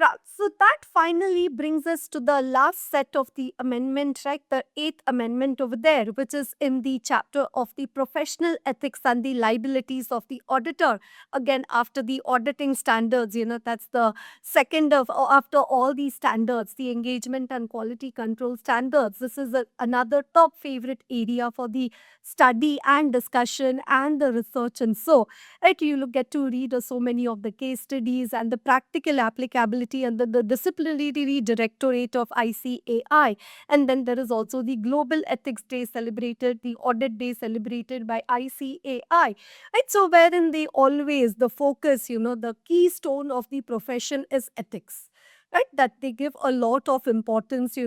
Right. So that finally brings us to the last set of the amendment, right? The eighth amendment over there, which is in the chapter of the professional ethics and the liabilities of the auditor. Again, after the auditing standards, that's the second of, after all these standards, the engagement and quality control standards. This is another top favorite area for the study and discussion and the research. And so, right, you get to read so many of the case studies and the practical applicability and the disciplinary directorate of ICAI. And then there is also the Global Ethics Day celebrated, the Audit Day celebrated by ICAI. Right, so wherein they always, the focus, the keystone of the profession is ethics. Right, that they give a lot of importance,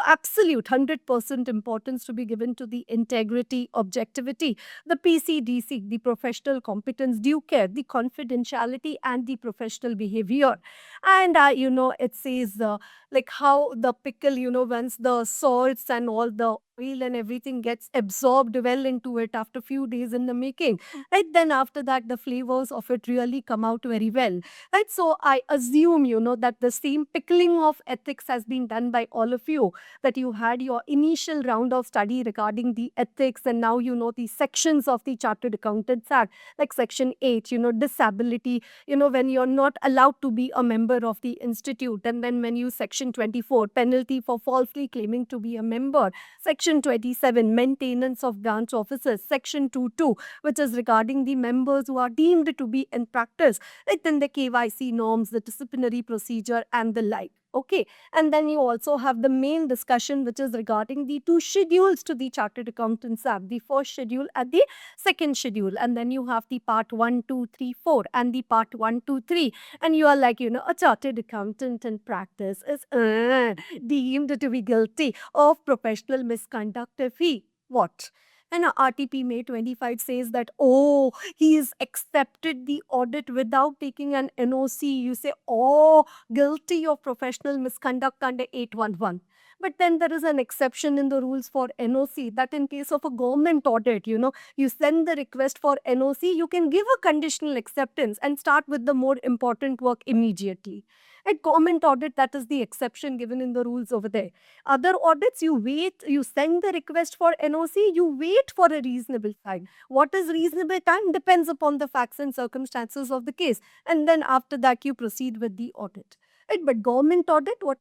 absolute 100% importance to be given to the integrity, objectivity, the PCDC, the professional competence, due care, the confidentiality, and the professional behavior. And, it says like how the pickle, once the salts and all the oil and everything gets absorbed well into it after few days in the making, right? Then after that, the flavors of it really come out very well, right? So I assume, that the same pickling of ethics has been done by all of you, that you had your initial round of study regarding the ethics, and now you know the sections of the Chartered Accountants Act, like Section 8, disability, when you're not allowed to be a member of the institute, and then when you Section 24, penalty for falsely claiming to be a member, Section 27, maintenance of branch officers, Section 22, which is regarding the members who are deemed to be in practice, right? Then the KYC norms, the disciplinary procedure, and the like. Okay. And then you also have the main discussion, which is regarding the two schedules to the Chartered Accountants Act, the first schedule and the second schedule. And then you have the part 1, 2, 3, 4, and the part 1, 2, 3. And you are like, a chartered accountant in practice is deemed to be guilty of professional misconduct if he what? And RTP May 25 says that, oh, he has accepted the audit without taking an NOC. You say, oh, guilty of professional misconduct under 811. But then there is an exception in the rules for NOC, that in case of a government audit, you send the request for NOC, you can give a conditional acceptance and start with the more important work immediately. At government audit, that is the exception given in the rules over there. Other audits, you wait, you send the request for NOC, you wait for a reasonable time. What is reasonable time depends upon the facts and circumstances of the case. And then after that, you proceed with the audit. Right? But government audit, what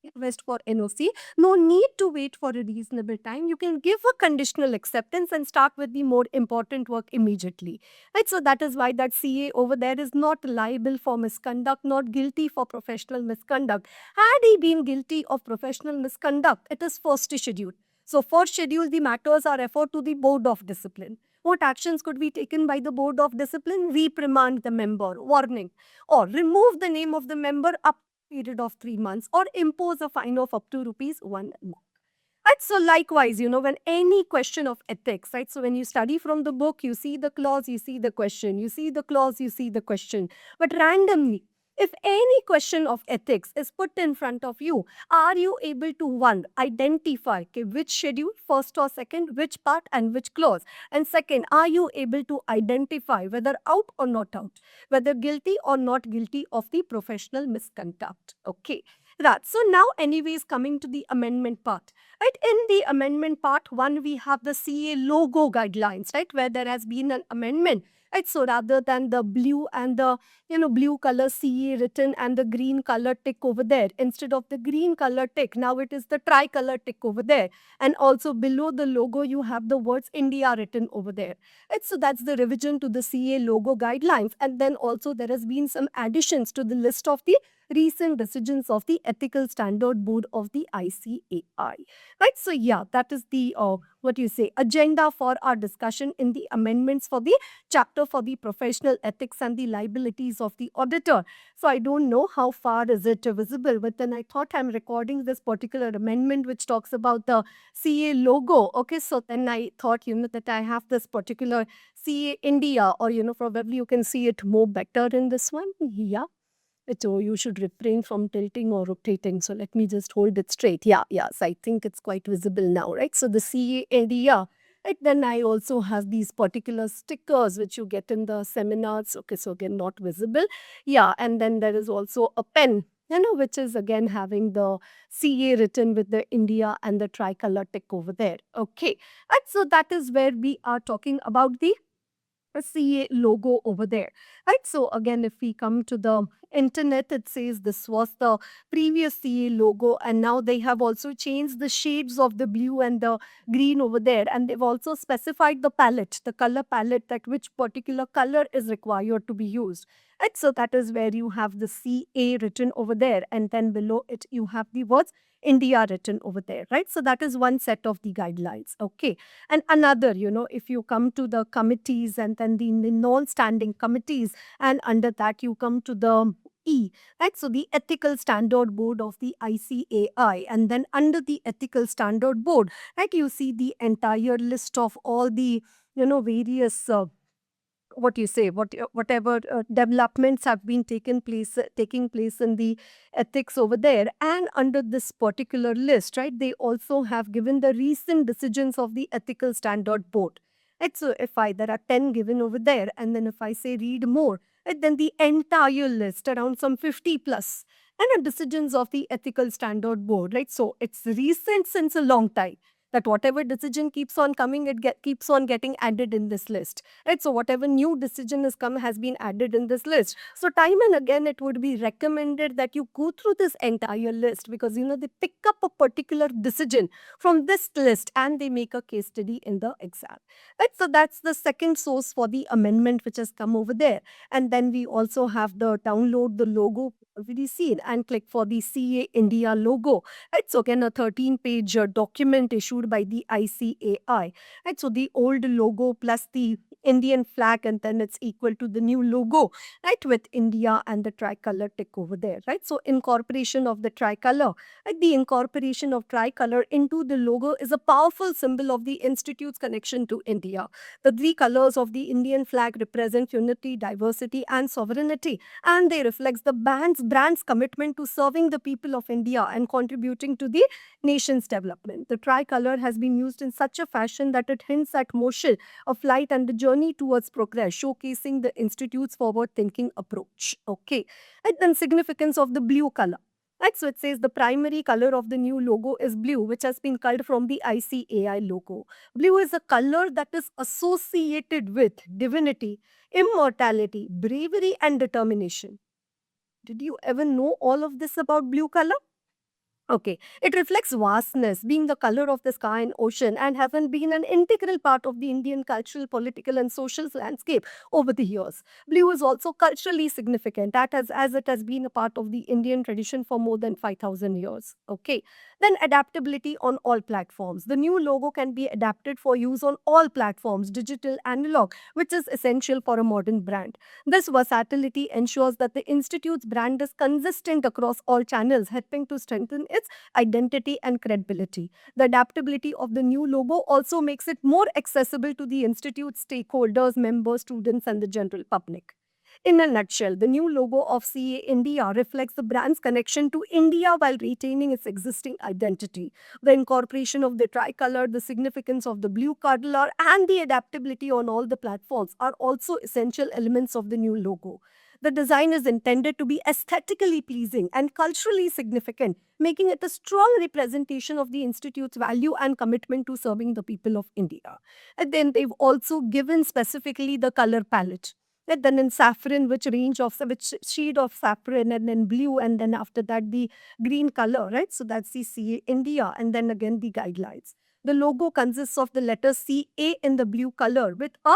request for NOC, no need to wait for a reasonable time. You can give a conditional acceptance and start with the more important work immediately. Right? So that is why that CA over there is not liable for misconduct, not guilty for professional misconduct. Had he been guilty of professional misconduct, it is first schedule. So first schedule, the matters are referred to the Board of Discipline. What actions could be taken by the Board of Discipline? Reprimand the member, warning, or remove the name of the member up period of 3 months, or impose a fine of up to rupees 1 lakh. And so likewise, when any question of ethics, right? So when you study from the book, you see the clause, you see the question, you see the clause, you see the question. But randomly, if any question of ethics is put in front of you, are you able to, one, identify okay, which schedule, first or second, which part and which clause? And second, are you able to identify whether out or not out, whether guilty or not guilty of the professional misconduct? Okay. Right. So now, anyways, coming to the amendment part. Right, in the amendment part 1, we have the CA logo guidelines, right, where there has been an amendment. Right, so rather than the blue and the blue color CA written and the green color tick over there, instead of the green color tick, now it is the tricolor tick over there, and also below the logo you have the words India written over there. Right, so that's the revision to the CA logo guidelines, and then also there has been some additions to the list of the recent decisions of the Ethical Standard Board of the ICAI. Right, so yeah, that is the what you say agenda for our discussion in the amendments for the chapter for the professional ethics and the liabilities of the auditor. So I don't know how far is it visible, but then I thought I'm recording this particular amendment which talks about the CA logo. Okay, so then I thought that I have this particular CA India, or probably you can see it more better in this one. Yeah. So you should refrain from tilting or rotating. So let me just hold it straight. Yeah, yes, I think it's quite visible now, right? So the CA area, Right, then I also have these particular stickers which you get in the seminars. Okay, so again, not visible. Yeah, and then there is also a pen, which is again having the CA written with the India and the tricolor tick over there. Okay, and so that is where we are talking about the CA logo over there. Right. So again, if we come to the internet, it says this was the previous CA logo, and now they have also changed the shades of the blue and the green over there. And they've also specified the palette, the color palette, that which particular color is required to be used. Right. So that is where you have the CA written over there, and then below it you have the words India written over there. Right. So that is one set of the guidelines. Okay. And another, if you come to the committees and then the non-standing committees, and under that you come to the E, right? So the Ethical Standard Board of the ICAI, and then under the Ethical Standard Board, right, you see the entire list of all the, various what you say, whatever developments have been taking place in the ethics over there. And under this particular list, right, they also have given the recent decisions of the Ethical Standard Board. Right, so if I there are 10 given over there, and then if I say read more, right, then the entire list, around some 50 plus, and the decisions of the Ethical Standard Board, right? So it's recent since a long time, that whatever decision keeps on coming, keeps on getting added in this list. Right, so whatever new decision has been added in this list. So time and again, it would be recommended that you go through this entire list, because they pick up a particular decision from this list and they make a case study in the exam. Right, so that's the second source for the amendment which has come over there. And then we also have the download the logo already seen, and click for the CA India logo. Right, so again, a 13-page document issued by the ICAI. Right, so the old logo plus the Indian flag, and then it's equal to the new logo, right, with India and the tricolor tick over there. Right, so incorporation of the tricolor, right, the incorporation of tricolor into the logo is a powerful symbol of the institute's connection to India. The three colors of the Indian flag represent unity, diversity, and sovereignty, and they reflect the brand's commitment to serving the people of India and contributing to the nation's development. The tricolor has been used in such a fashion that it hints at motion of light and the journey towards progress, showcasing the institute's forward-thinking approach. Okay, and then significance of the blue color. Right, so it says the primary color of the new logo is blue, which has been culled from the ICAI logo. Blue is a color that is associated with divinity, immortality, bravery, and determination. Did you ever know all of this about blue color? Okay. It reflects vastness, being the color of the sky and ocean, and having been an integral part of the Indian cultural, political, and social landscape over the years. Blue is also culturally significant, as it has been a part of the Indian tradition for more than 5,000 years. Okay. Then adaptability on all platforms. The new logo can be adapted for use on all platforms, digital, analog, which is essential for a modern brand. This versatility ensures that the Institute's brand is consistent across all channels, helping to strengthen its identity and credibility. The adaptability of the new logo also makes it more accessible to the Institute's stakeholders, members, students, and the general public. In a nutshell, the new logo of CA India reflects the brand's connection to India while retaining its existing identity. The incorporation of the tricolor, the significance of the blue color, and the adaptability on all the platforms are also essential elements of the new logo. The design is intended to be aesthetically pleasing and culturally significant, making it a strong representation of the Institute's value and commitment to serving the people of India. And then they've also given specifically the color palette. And then in saffron, which shade of saffron, and then blue, and then after that the green color, right? So that's the CA India, and then again the guidelines. The logo consists of the letter CA in the blue color with a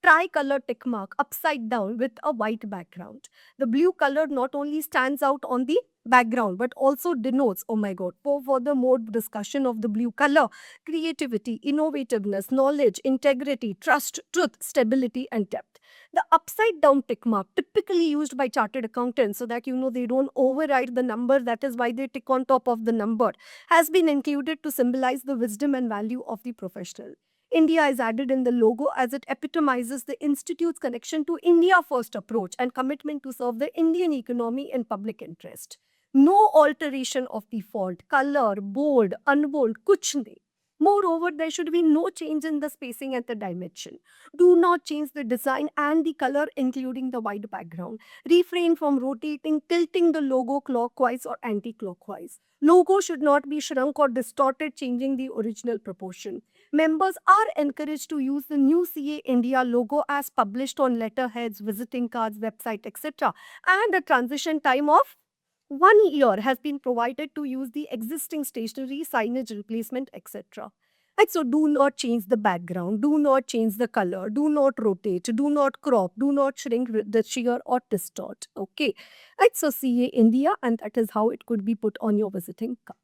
tricolor tick mark upside down with a white background. The blue color not only stands out on the background but also denotes, oh my god, for further more discussion of the blue color, creativity, innovativeness, knowledge, integrity, trust, truth, stability, and depth. The upside down tick mark, typically used by chartered accountants so that they don't override the number, that is why they tick on top of the number, has been included to symbolize the wisdom and value of the professional. India is added in the logo as it epitomizes the Institute's connection to India First approach and commitment to serve the Indian economy in public interest. No alteration of the font, color, bold, unbold, kuch nahi. Moreover, there should be no change in the spacing and the dimension. Do not change the design and the color, including the white background. Refrain from rotating, tilting the logo clockwise or anti-clockwise. Logo should not be shrunk or distorted, changing the original proportion. Members are encouraged to use the new CA India logo as published on letterheads, visiting cards, website, etc. And a transition time of 1 year has been provided to use the existing stationery, signage replacement, etc. And so do not change the background, do not change the color, do not rotate, do not crop, do not shrink the shear or distort. Okay. And so CA India, and that is how it could be put on your visiting card.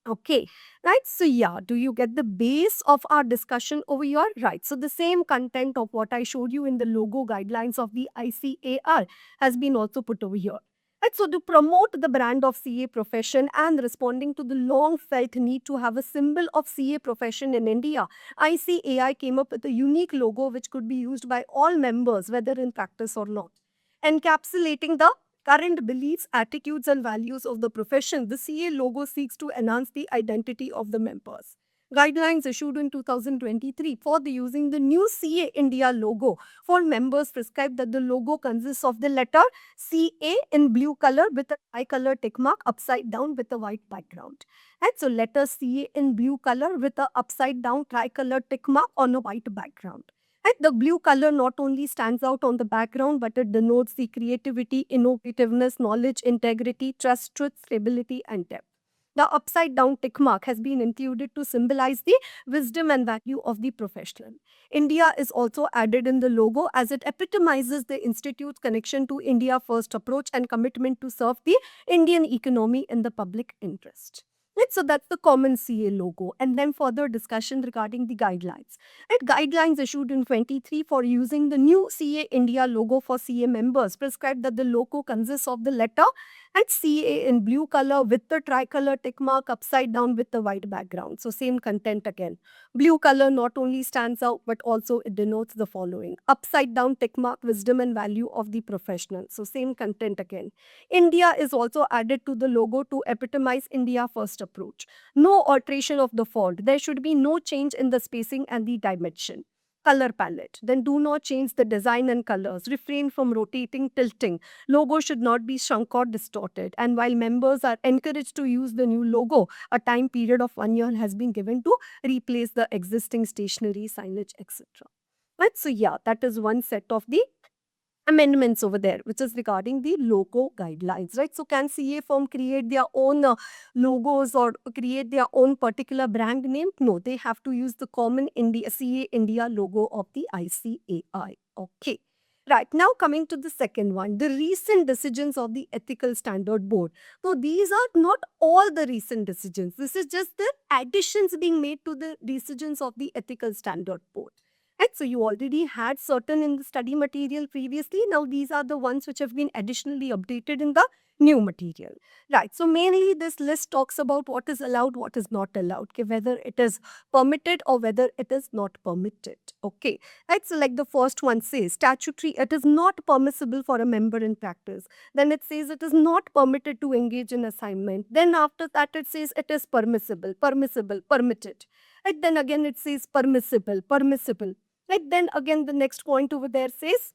Okay, right. So, yeah, do you get the base of our discussion over here? Right. So, the same content of what I showed you in the logo guidelines of the ICAR has been also put over here. Right. So, to promote the brand of CA profession and responding to the long felt need to have a symbol of CA profession in India, ICAI came up with a unique logo which could be used by all members, whether in practice or not, encapsulating the current beliefs, attitudes, and values of the profession. The CA logo seeks to enhance the identity of the members. Guidelines issued in 2023 for the using the new CA India logo for members prescribe that the logo consists of the letter CA in blue color with a tricolor tick mark upside down with a white background. And so letter CA in blue color with a upside down tricolor tick mark on a white background. And the blue color not only stands out on the background, but it denotes the creativity, innovativeness, knowledge, integrity, trust, truth, stability, and depth. The upside down tick mark has been included to symbolize the wisdom and value of the professional. India is also added in the logo as it epitomizes the institute's connection to India first approach and commitment to serve the Indian economy in the public interest. Right, so that's the common CA logo. And then further discussion regarding the guidelines. Right, guidelines issued in 23 for using the new CA India logo for CA members prescribed that the logo consists of the letter and CA in blue color with the tricolor tick mark upside down with the white background. So same content again. Blue color not only stands out but also it denotes the following. Upside down tick mark, wisdom and value of the professional. So same content again. India is also added to the logo to epitomize India first approach. No alteration of the font. There should be no change in the spacing and the dimension. Color palette. Then do not change the design and colors. Refrain from rotating, tilting. Logo should not be shrunk or distorted. And while members are encouraged to use the new logo, a time period of 1 year has been given to replace the existing stationery, signage, etc. Right, so yeah, that is one set of the amendments over there, which is regarding the logo guidelines, right? So can CA firm create their own logos or create their own particular brand name? No, they have to use the common India CA India logo of the ICAI. Okay. Right, now coming to the second one, the recent decisions of the Ethical Standard Board. So these are not all the recent decisions. This is just the additions being made to the decisions of the Ethical Standard Board. Right, so you already had certain in the study material previously. Now these are the ones which have been additionally updated in the new material. Right, so mainly this list talks about what is allowed, what is not allowed, okay, whether it is permitted or whether it is not permitted. Okay, right, so like the first one says, statutory, it is not permissible for a member in practice. Then it says it is not permitted to engage in assignment. Then after that it says it is permissible, permissible, permitted. And then again it says permissible, permissible. Right, then again the next point over there says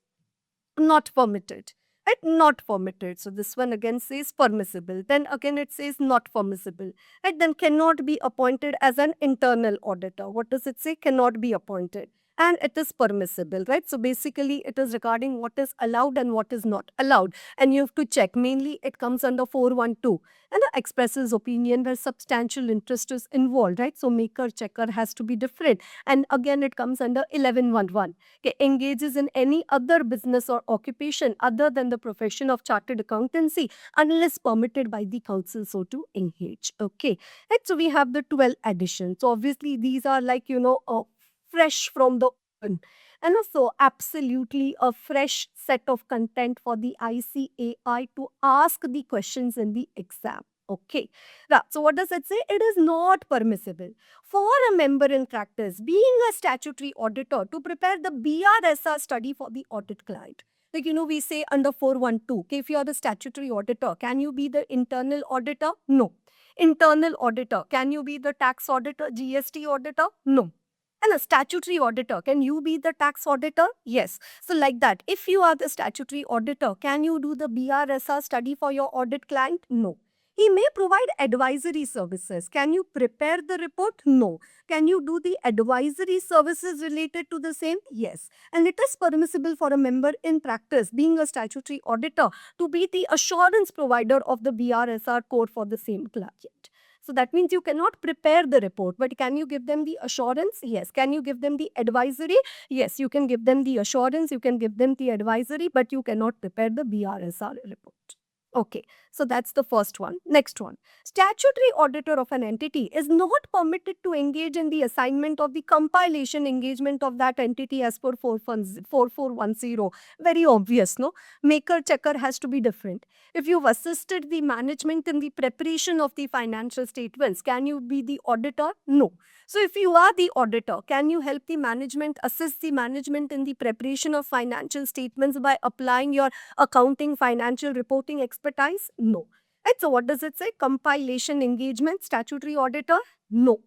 not permitted. Right, not permitted. So this one again says permissible. Then again it says not permissible. Right, then cannot be appointed as an internal auditor. What does it say? Cannot be appointed. And it is permissible, right? So basically it is regarding what is allowed and what is not allowed. And you have to check. Mainly it comes under 412 and expresses opinion where substantial interest is involved, right? So maker checker has to be different. And again it comes under 1111. Okay, engages in any other business or occupation other than the profession of chartered accountancy unless permitted by the council so to engage. Okay, right, so we have the 12 additions. So obviously these are like, fresh from the oven. And also absolutely a fresh set of content for the ICAI to ask the questions in the exam. Okay. Right. So what does it say? It is not permissible for a member in practice being a statutory auditor to prepare the BRSR study for the audit client. Like, we say under 412, okay, if you are the statutory auditor, can you be the internal auditor? No. internal auditor. Can you be the tax auditor, GST auditor? No. And a statutory auditor, can you be the tax auditor? Yes. So like that, if you are the statutory auditor, can you do the BRSR study for your audit client? No. He may provide advisory services. Can you prepare the report? No. Can you do the advisory services related to the same? Yes. And it is permissible for a member in practice, being a statutory auditor, to be the assurance provider of the BRSR code for the same client. So that means you cannot prepare the report, but can you give them the assurance? Yes. Can you give them the advisory? Yes, you can give them the assurance, you can give them the advisory, but you cannot prepare the BRSR report. Okay, so that's the first one. Next one. Statutory auditor of an entity is not permitted to engage in the assignment of the compilation engagement of that entity as per 4410. Very obvious, no? Maker checker has to be different. If you've assisted the management in the preparation of the financial statements, can you be the auditor? No. So if you are the auditor, can you help the management, assist the management in the preparation of financial statements by applying your accounting, financial reporting expertise? No. And so what does it say? Compilation engagement, statutory auditor? No.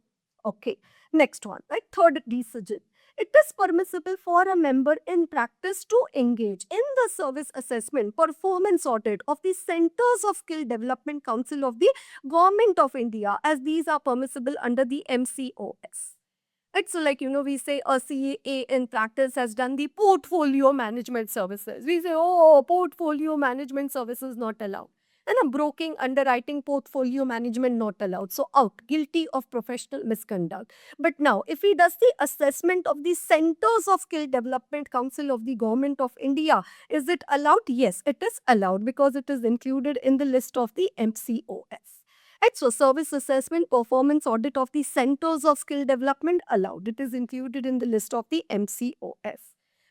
Okay. Next one, right? Third decision. It is permissible for a member in practice to engage in the service assessment performance audit of the Centers of Skill Development Council of the Government of India, as these are permissible under the MCOS. It's like, we say a CA in practice has done the portfolio management services. We say, oh, portfolio management services not allowed. And a broking, underwriting, portfolio management not allowed. So out, guilty of professional misconduct. But now, if he does the assessment of the Centers of Skill Development Council of the Government of India, is it allowed? Yes, it is allowed because it is included in the list of the MCOS. And so service assessment performance audit of the Centers of Skill Development allowed. It is included in the list of the MCOS.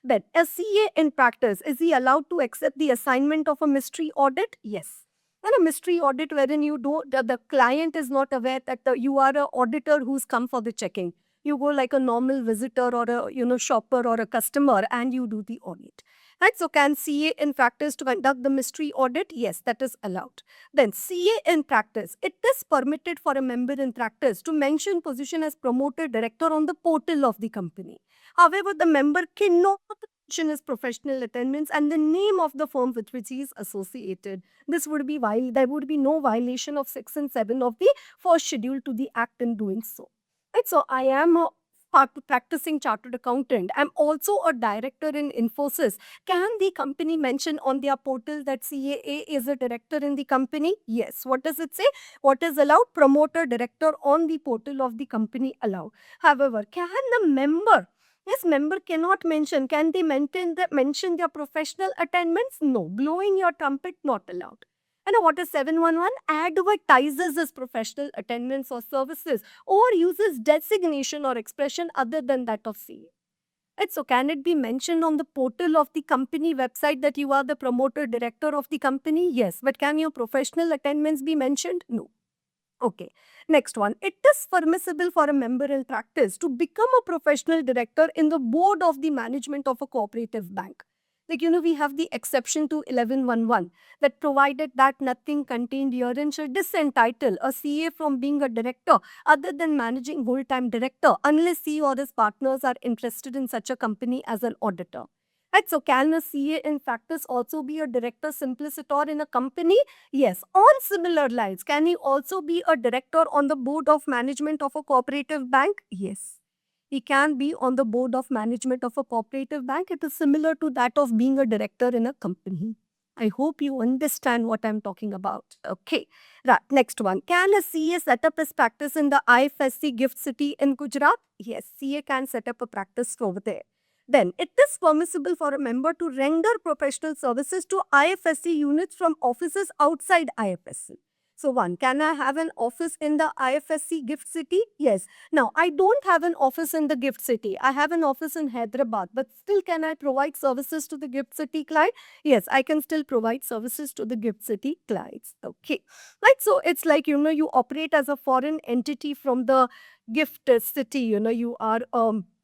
Then a CA in practice, is he allowed to accept the assignment of a mystery audit? Yes. And a mystery audit wherein you don't, the client is not aware that you are an auditor who's come for the checking. You go like a normal visitor or a shopper or a customer and you do the audit. Right? So can CA in practice to conduct the mystery audit? Yes, that is allowed. Then CA in practice, it is permitted for a member in practice to mention position as promoter director on the portal of the company. However, the member cannot mention his professional attainments and the name of the firm with which he is associated. This would be there would be no violation of Section 7 of the first schedule to the Act in doing so. Right, so I am a practicing chartered accountant. I'm also a director in Infosys. Can the company mention on their portal that CAA is a director in the company? Yes. What does it say? What is allowed? Promoter director on the portal of the company allowed. However, can the member, yes, member cannot mention. Can they mention their professional attainments? No. Blowing your trumpet, not allowed. And what is 711? Advertises his professional attainments or services or uses designation or expression other than that of CA. Right, so can it be mentioned on the portal of the company website that you are the promoter director of the company? Yes. But can your professional attainments be mentioned? No. Okay. Next one. It is permissible for a member in practice to become a professional director in the board of the management of a cooperative bank. Like, we have the exception to 1111 that provided that nothing contained herein should disentitle a CA from being a director other than managing full-time director unless he or his partners are interested in such a company as an auditor. Right, so can a CA in practice also be a director simplicitor in a company? Yes. On similar lines, can he also be a director on the board of management of a cooperative bank? Yes. He can be on the board of management of a cooperative bank. It is similar to that of being a director in a company. I hope you understand what I'm talking about. Okay. Right. Next one. Can a CA set up his practice in the IFSC Gift City in Gujarat? Yes. CA can set up a practice over there. Then it is permissible for a member to render professional services to IFSC units from offices outside IFSC. So one, can I have an office in the IFSC Gift City? Yes. Now, I don't have an office in the Gift City. I have an office in Hyderabad, but still can I provide services to the Gift City client? Yes, I can still provide services to the Gift City clients. Okay. Right. So it's like, you operate as a foreign entity from the Gift City, you are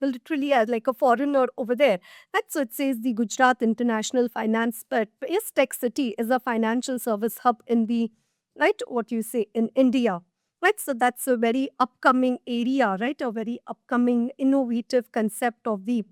literally as like a foreigner over there. That's so it says the Gujarat International Finance Tech City is a financial service hub in the, right, what you say, in India. Right, so that's a very upcoming area, right? A very upcoming innovative concept of the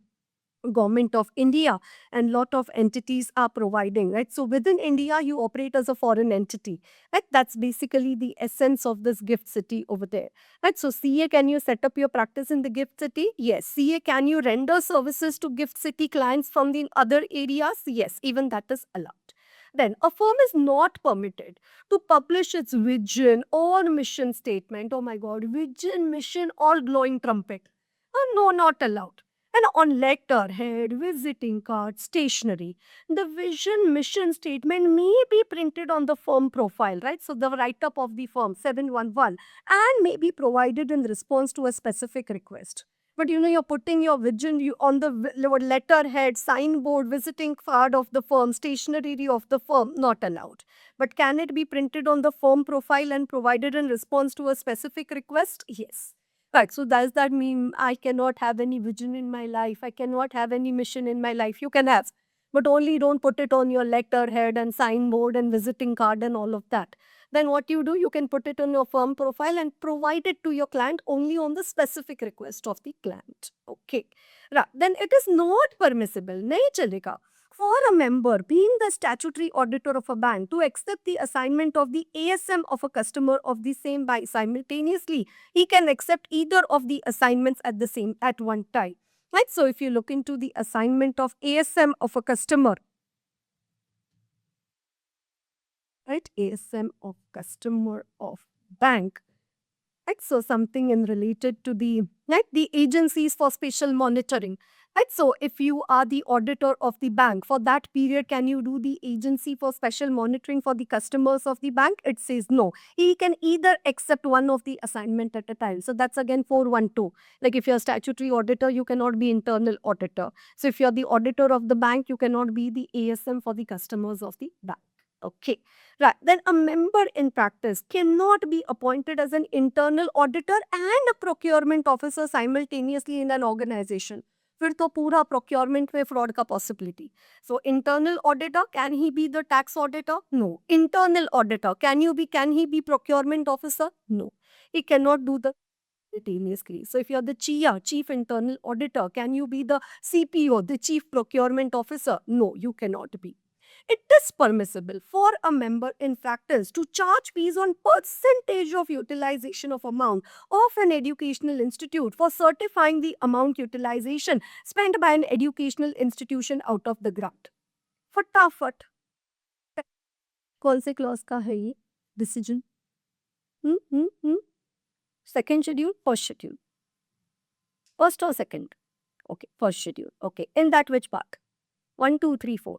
government of India, and lot of entities are providing, right? So within India, you operate as a foreign entity, right? That's basically the essence of this gift city over there, right? So CA, can you set up your practice in the gift city? Yes. CA, can you render services to gift city clients from the other areas? Yes, even that is allowed. Then a firm is not permitted to publish its vision or mission statement. Oh my God, vision, mission, or glowing trumpet. No, not allowed. And on letterhead, visiting card, stationery, the vision mission statement may be printed on the firm profile, right? So the write up of the firm 711 and may be provided in response to a specific request. But you're putting your vision on the letterhead, signboard, visiting card of the firm, stationery of the firm, not allowed. But can it be printed on the firm profile and provided in response to a specific request? Yes. Right. So does that mean I cannot have any vision in my life? I cannot have any mission in my life? You can have, but only don't put it on your letterhead and signboard and visiting card and all of that. Then what you do, you can put it on your firm profile and provide it to your client only on the specific request of the client. Okay. Right. Then it is not permissible. Nahi chalega for a member being the statutory auditor of a bank to accept the assignment of the ASM of a customer of the same bank simultaneously. He can accept either of the assignments at one time. Right? So if you look into the assignment of ASM of a customer, right? ASM of customer of bank. Right? So something in related to the right the agencies for special monitoring. Right? So if you are the auditor of the bank for that period, can you do the agency for special monitoring for the customers of the bank? It says no. He can either accept one of the assignment at a time. So that's again 412. Like if you're statutory auditor, you cannot be internal auditor. So if you're the auditor of the bank, you cannot be the ASM for the customers of the bank. Okay. Right. Then a member in practice cannot be appointed as an internal auditor and a procurement officer simultaneously in an organization. फिर तो पूरा procurement में fraud का possibility. So internal auditor, can he be the tax auditor? No. Internal auditor, can he be procurement officer? No. He cannot do the simultaneously. So if you're the chia, chief internal auditor, can you be the CPO, the chief procurement officer? No, you cannot be. It is permissible for a member in practice to charge fees on percentage of utilization of amount of an educational institute for certifying the amount utilization spent by an educational institution out of the grant. फटाफट कौन से clause का है ये decision second schedule first schedule first और second okay first schedule okay in that which part 1 2 3 4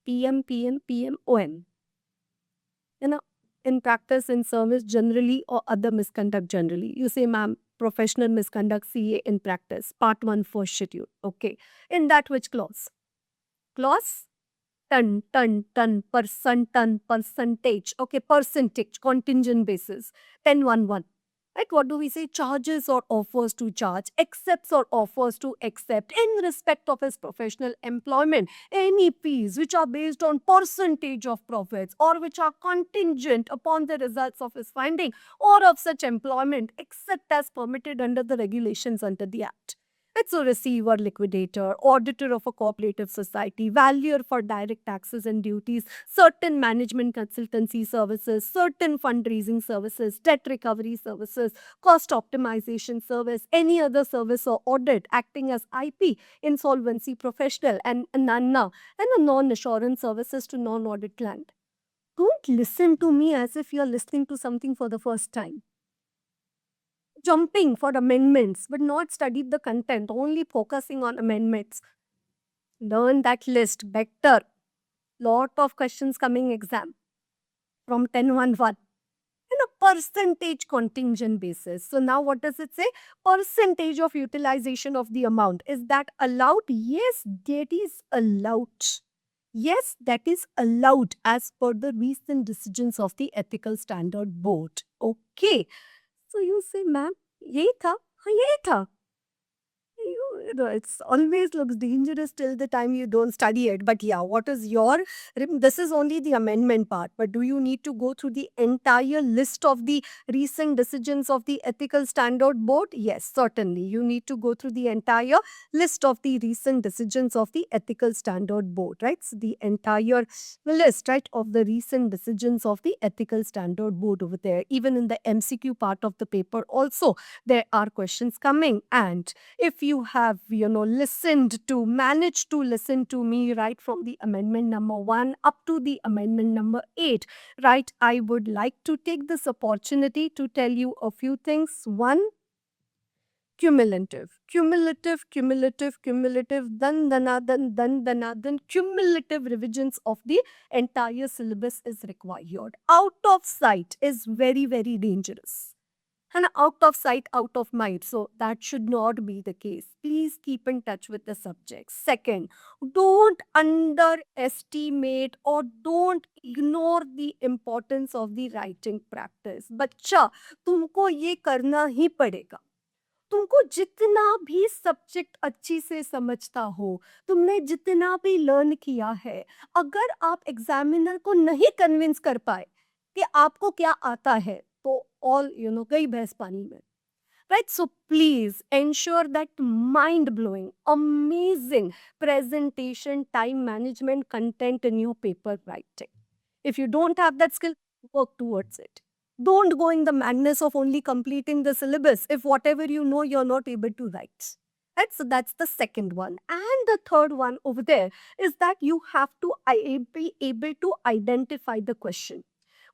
PM, PM, PM, OM. In practice, in service generally, or other misconduct generally. You say, ma'am, professional misconduct, CA in practice, part 1, first schedule. Okay. In that which clause? Clause? Ton, percentage. Okay, percentage, contingent basis. 1011. Right? What do we say? Charges or offers to charge, accepts or offers to accept in respect of his professional employment. Any fees which are based on percentage of profits or which are contingent upon the results of his finding or of such employment, except as permitted under the regulations under the Act. It's a receiver, liquidator, auditor of a cooperative society, valuer for direct taxes and duties, certain management consultancy services, certain fundraising services, debt recovery services, cost optimization service, any other service or audit acting as IP, insolvency professional, and NANA, and a non-assurance services to non-audit client. Don't listen to me as if you're listening to something for the first time. Jumping for amendments, but not studied the content, only focusing on amendments. Learn that list better. Lot of questions coming exam from 1011. In a percentage contingent basis. So now what does it say? Percentage of utilization of the amount. Is that allowed? Yes, that is allowed. Yes, that is allowed as per the recent decisions of the Ethical Standard Board. Okay. So you say, ma'am, ये था, हाँ ये था. it's always looks dangerous till the time you don't study it. But yeah, what is your, this is only the amendment part, but do you need to go through the entire list of the recent decisions of the Ethical Standard Board? Yes, certainly. You need to go through the entire list of the recent decisions of the Ethical Standard Board, right? So the entire list, right, of the recent decisions of the Ethical Standard Board over there. Even in the MCQ part of the paper also, there are questions coming. And if you have, managed to listen to me right from the amendment number 1 up to the amendment number 8, right, I would like to take this opportunity to tell you a few things. One, cumulative, cumulative revisions of the entire syllabus is required. Out of sight is very, very dangerous. And out of sight, out of mind. So that should not be the case. Please keep in touch with the subject. Second, don't underestimate or don't ignore the importance of the writing practice. बच्चा, तुमको ये करना ही पड़ेगा. तुमको जितना भी subject अच्छी से समझता हो, तुमने जितना भी लर्न किया है, अगर आप एग्जामिनर को नहीं कन्विंस कर पाए कि आपको क्या आता है, तो ऑल गई भैंस पानी में. Right? So please ensure that mind blowing, amazing presentation, time management content in your paper writing. If you don't have that skill, work towards it. Don't go in the madness of only completing the syllabus if whatever you know you're not able to write. Right? So that's the second one. And the third one over there is that you have to be able to identify the question.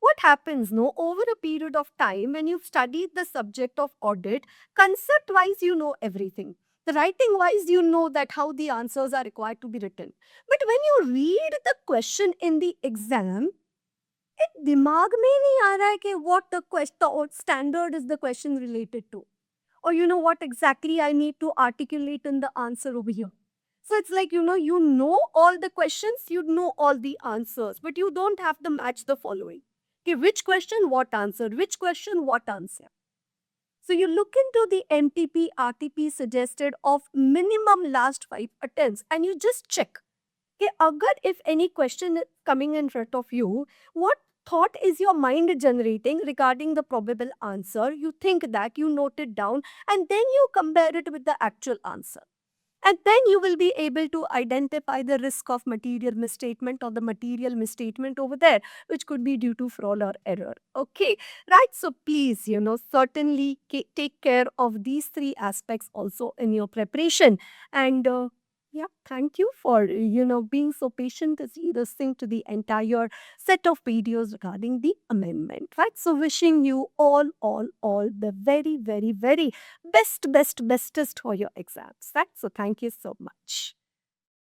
What happens, no, over a period of time when you've studied the subject of audit, concept wise, you know everything. The writing wise, you know that how the answers are required to be written. But when you read the question in the exam, it दिमाग में नहीं आ रहा है कि what the question or standard is the question related to, or what exactly I need to articulate in the answer over here. So it's like you know all the questions, you know all the answers, but you don't have to match the following. Okay, which question, what answer? Which question, what answer? So you look into the MTP, RTP suggested of minimum last 5 attempts, and you just check. Okay, agar if any question is coming in front of you, what thought is your mind generating regarding the probable answer? You think that, you note it down, and then you compare it with the actual answer. And then you will be able to identify the risk of material misstatement or the material misstatement over there, which could be due to fraud or error. Okay, right? So please, certainly take care of these three aspects also in your preparation. And yeah, thank you for, being so patient as you listening to the entire set of videos regarding the amendment, right? So wishing you all the very, very, very bestest for your exams, right? So thank you so much.